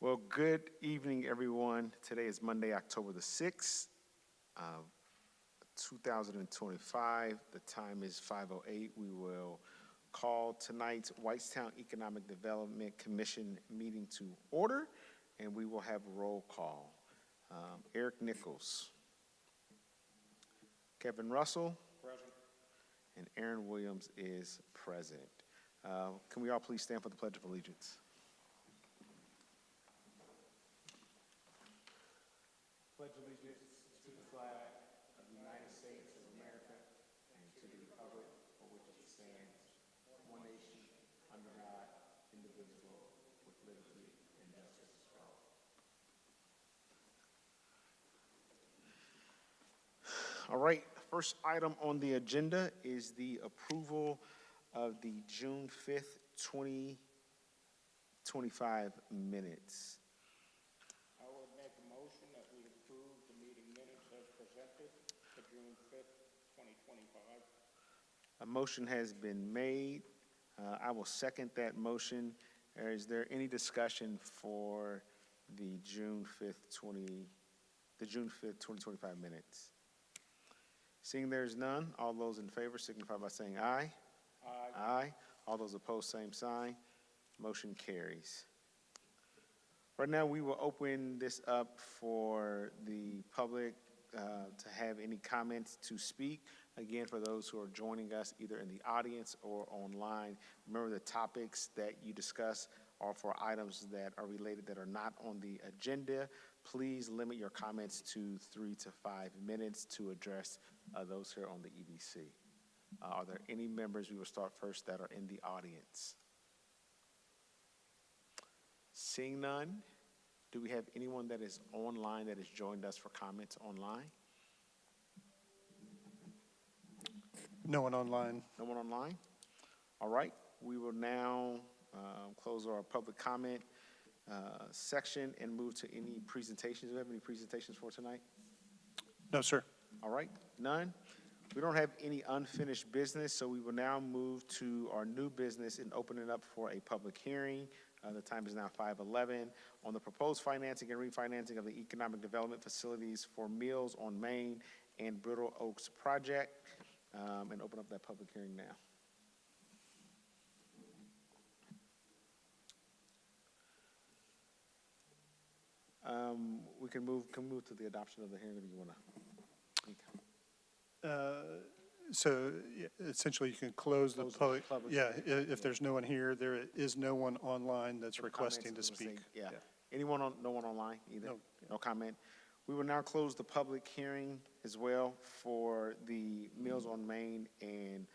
Well, good evening, everyone. Today is Monday, October the 6th, 2025. The time is 5:08. We will call tonight's Whitestown Economic Development Commission meeting to order, and we will have roll call. Eric Nichols, Kevin Russell, Present. and Aaron Williams is present. Can we all please stand for the Pledge of Allegiance? Pledge allegiance to the flag of the United States of America and to the republic for which it stands, one nation, under God, indivisible, with liberty and justice for all. All right, first item on the agenda is the approval of the June 5th, 2025 minutes. I would make a motion that we approve the meeting minutes as presented for June 5th, 2025. A motion has been made. I will second that motion. Is there any discussion for the June 5th, 2025 minutes? Seeing there's none, all those in favor signify by saying aye. Aye. Aye. All those opposed, same sign. Motion carries. Right now, we will open this up for the public to have any comments to speak. Again, for those who are joining us either in the audience or online, remember the topics that you discuss are for items that are related that are not on the agenda. Please limit your comments to 3 to 5 minutes to address those here on the EDC. Are there any members, we will start first, that are in the audience? Seeing none, do we have anyone that is online that has joined us for comments online? No one online. No one online? All right, we will now close our public comment section and move to any presentations. Do we have any presentations for tonight? No, sir. All right, none. We don't have any unfinished business, so we will now move to our new business and open it up for a public hearing. The time is now 5:11 on the proposed financing and refinancing of the economic development facilities for Mills on Main and Brittle Oaks project, and open up that public hearing now. We can move to the adoption of the hearing if you want to. So essentially, you can close the Close the public. public. Yeah, if there's no one here, there is no one online that's For requesting to comments, speak. Yeah. Anyone on, no one online either? No. No comment? We will now close the public hearing as well for the Mills on Main and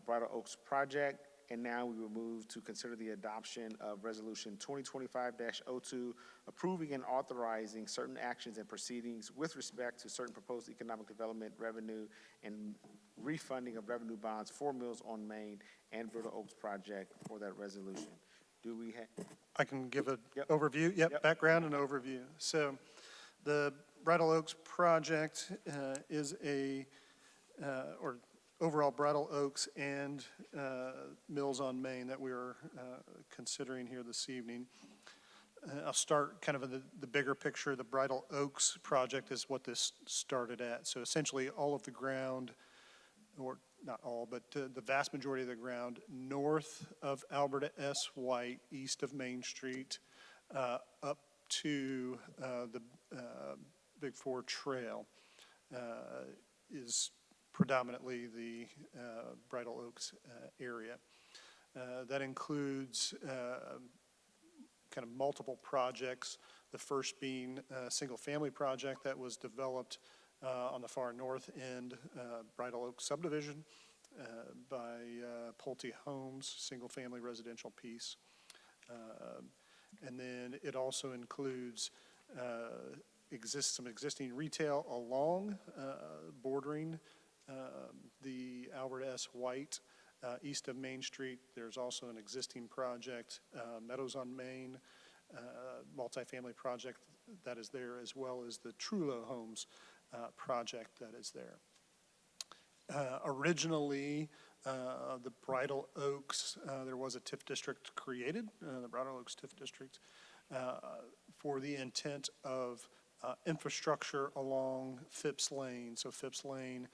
Bridal Oaks project. And now we will move to consider the adoption of Resolution 2025-02, approving and authorizing certain actions and proceedings with respect to certain proposed economic development revenue and refunding of revenue bonds for Mills on Main and Brittle Oaks project for that resolution. Do we have? I can give an Yep. overview. Yep. Background and overview. So the Bridal Oaks project is or overall Bridal Oaks and Mills on Main that we are considering here this evening. I'll start kind of in the bigger picture. The Bridal Oaks project is what this started at. So essentially all of the ground, or not all, but the vast majority of the ground north of Alberta S. White, east of Main Street, up to the Big Four Trail is predominantly the Bridal Oaks area. That includes kind of multiple projects, the first being a single-family project that was developed on the far north end, Bridal Oaks subdivision by Pulte Homes, single-family residential piece. And then it also includes some existing retail along, bordering the Albert S. White, east of Main Street. There's also an existing project, Meadows on Main, multifamily project that is there, as well as the Trullo Homes project that is there. Originally, the Bridal Oaks, there was a TIF district created, the Bridal Oaks TIF district, for the intent of infrastructure along Phipps Lane. So Phipps Lane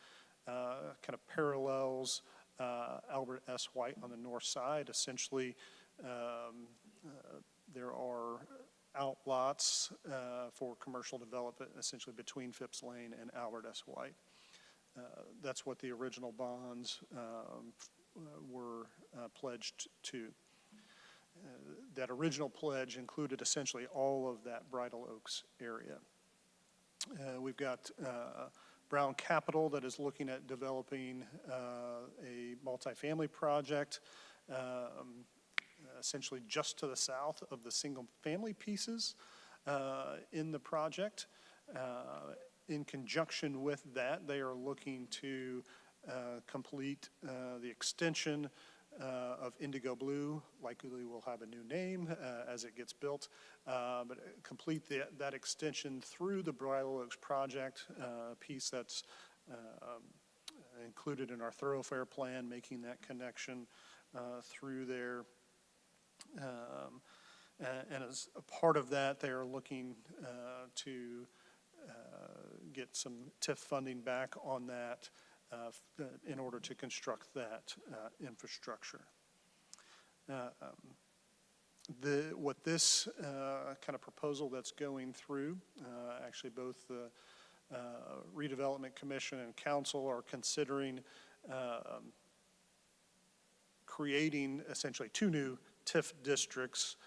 kind of parallels Albert S. White on the north side. Essentially, there are outlots for commercial development essentially between Phipps Lane and Albert S. White. That's what the original bonds were pledged to. That original pledge included essentially all of that Bridal Oaks area. We've got Brown Capital that is looking at developing a multifamily project essentially just to the south of the single-family pieces in the project. In conjunction with that, they are looking to complete the extension of Indigo Blue. Likely will have a new name as it gets built, but complete that extension through the Bridal Oaks project piece that's included in our thoroughfare plan, making that connection through there. And as a part of that, they are looking to get some TIF funding back on that in order to construct that infrastructure. What this kind of proposal that's going through, actually both the Redevelopment Commission and Council are considering creating essentially two new TIF districts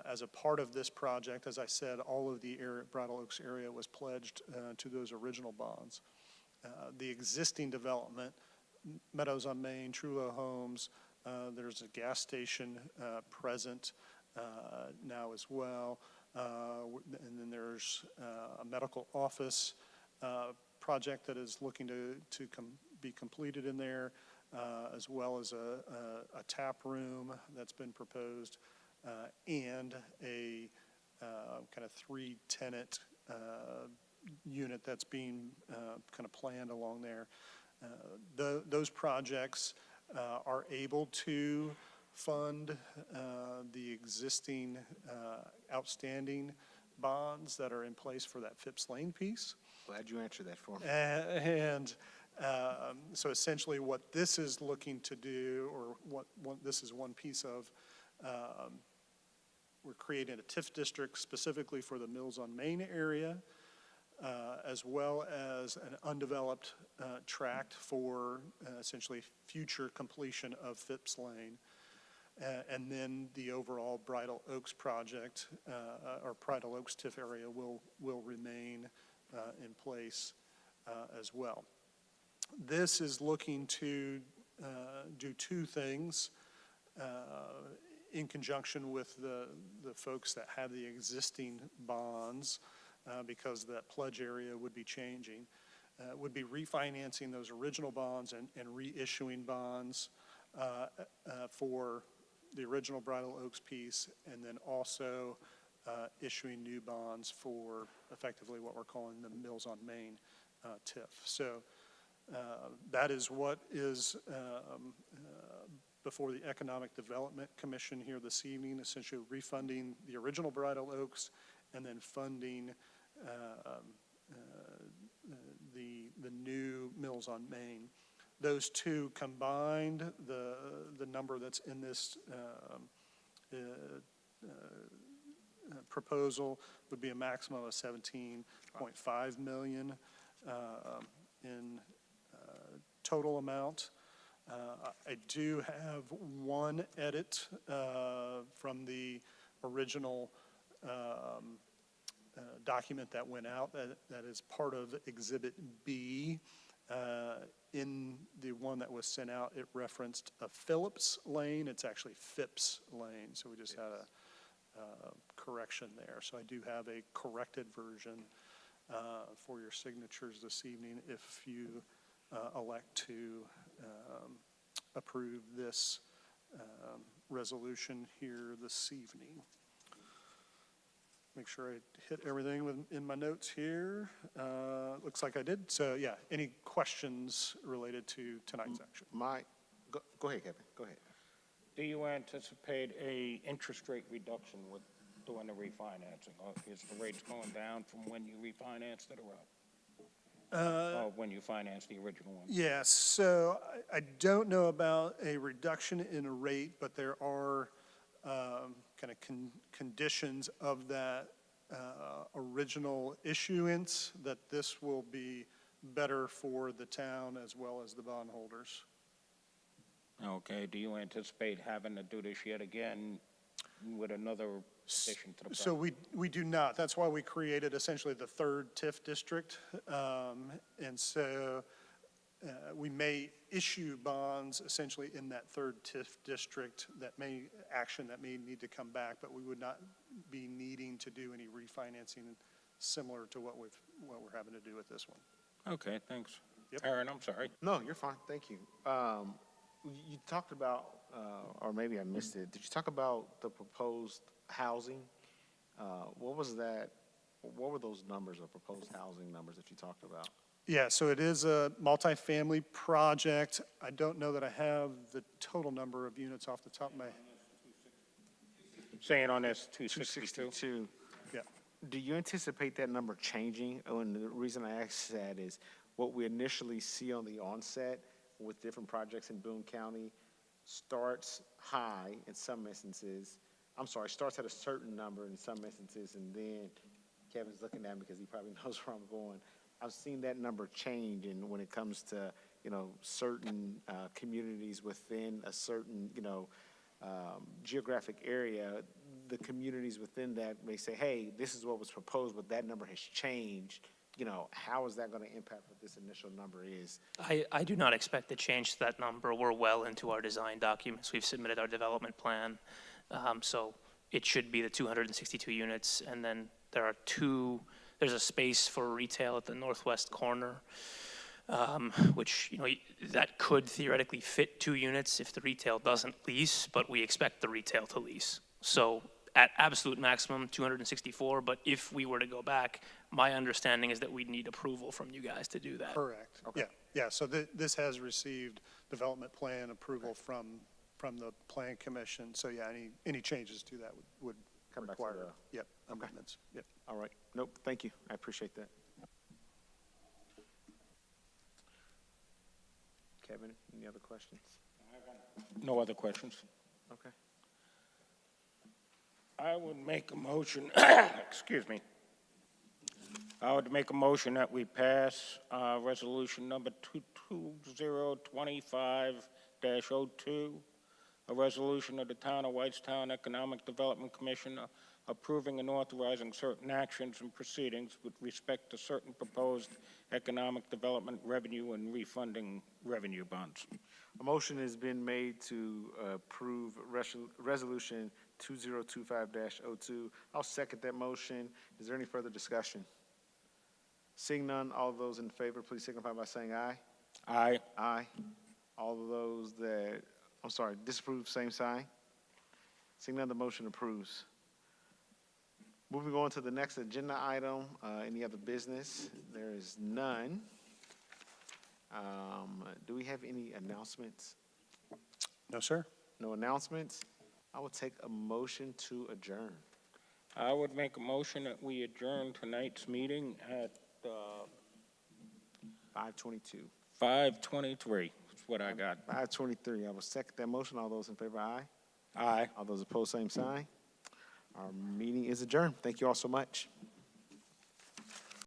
as a part of this project. As I said, all of the Bridal Oaks area was pledged to those original bonds. The existing development, Meadows on Main, Trullo Homes, there's a gas station present now as well. And then there's a medical office project that is looking to be completed in there, as well as a tap room that's been proposed, and a kind of 3-tenant unit that's being kind of planned along there. Those projects are able to fund the existing outstanding bonds that are in place for that Phipps Lane piece. Glad you answered that for me. And so essentially what this is looking to do, or what this is one piece of, we're creating a TIF district specifically for the Mills on Main area, as well as an undeveloped tract for essentially future completion of Phipps Lane. And then the overall Bridal Oaks project, or Bridal Oaks TIF area will remain in place as well. This is looking to do two things in conjunction with the folks that have the existing bonds, because that pledge area would be changing. Would be refinancing those original bonds and reissuing bonds for the original Bridal Oaks piece, and then also issuing new bonds for effectively what we're calling the Mills on Main TIF. So that is what is before the Economic Development Commission here this evening, essentially refunding the original Bridal Oaks and then funding the new Mills on Main. Those two combined, the number that's in this proposal would be a maximum of 17.5 million in total amount. I do have one edit from the original document that went out that is part of Exhibit B. In the one that was sent out, it referenced a Phillips Lane. It's actually Phipps Lane, so we just had a correction there. So I do have a corrected version for your signatures this evening if you elect to approve this resolution here this evening. Make sure I hit everything in my notes here. Looks like I did. So yeah, any questions related to tonight's action? Go ahead, Kevin, go ahead. Do you anticipate a interest rate reduction with doing the refinancing? Or is the rates going down from when you refinanced it or up? Or when you financed the original one? Yeah, so I don't know about a reduction in a rate, but there are kind of conditions of that original issuance that this will be better for the town as well as the bondholders. Okay, do you anticipate having to do this yet again with another addition to the So project? we do not. That's why we created essentially the third TIF district. And so we may issue bonds essentially in that third TIF district that may need to come back, but we would not be needing to do any refinancing similar to what we're having to do with this one. Okay, thanks. Yep. Aaron, I'm sorry. No, you're fine, thank you. You talked about, or maybe I missed it, did you talk about the proposed housing? What was that, what were those numbers, or proposed housing numbers that you talked about? Yeah, so it is a multifamily project. I don't know that I have the total number of units off the top of my, Saying on this 262? 262. yeah. Do you anticipate that number changing? Oh, and the reason I ask that is what we initially see on the onset with different projects in Boone County starts high in some instances. Starts at a certain number in some instances, and then Kevin's looking at me because he probably knows where I'm going. I've seen that number change, and when it comes to, certain communities within a certain, geographic area, the communities within that may say, hey, this is what was proposed, but that number has changed. How is that going to impact what this initial number is? I do not expect to change that number. We're well into our design documents. We've submitted our development plan. So it should be the 262 units. And then there's a space for retail at the northwest corner, which, that could theoretically fit 2 units if the retail doesn't lease, but we expect the retail to lease. So at absolute maximum, 264, but if we were to go back, my understanding is that we'd need approval from you guys to do that. Correct. Yeah, so this has received development plan approval from the Plan Commission. So yeah, any changes to that would Come back to require, amendments. Yep. All right. Nope, thank you. I appreciate that. Kevin, any other questions? No other questions? Okay. I would make a motion, excuse me. I would make a motion that we pass resolution number 2025-02, a resolution of the Town of Whitestown Economic Development Commission approving and authorizing certain actions and proceedings with respect to certain proposed economic development revenue and refunding revenue bonds. A motion has been made to approve resolution 2025-02. I'll second that motion. Is there any further discussion? Seeing none, all of those in favor, please signify by saying aye. Aye. Aye. All of those that, disapprove, same sign. Seeing none, the motion approves. Moving on to the next agenda item, any other business? There is none. Do we have any announcements? No, sir? No announcements? I will take a motion to adjourn. I would make a motion that we adjourn tonight's meeting at 5:22. 5:23. That's what I got. 5:23. I will second that motion. All those in favor, aye. Aye. All those opposed, same sign. Our meeting is adjourned. Thank you all so much.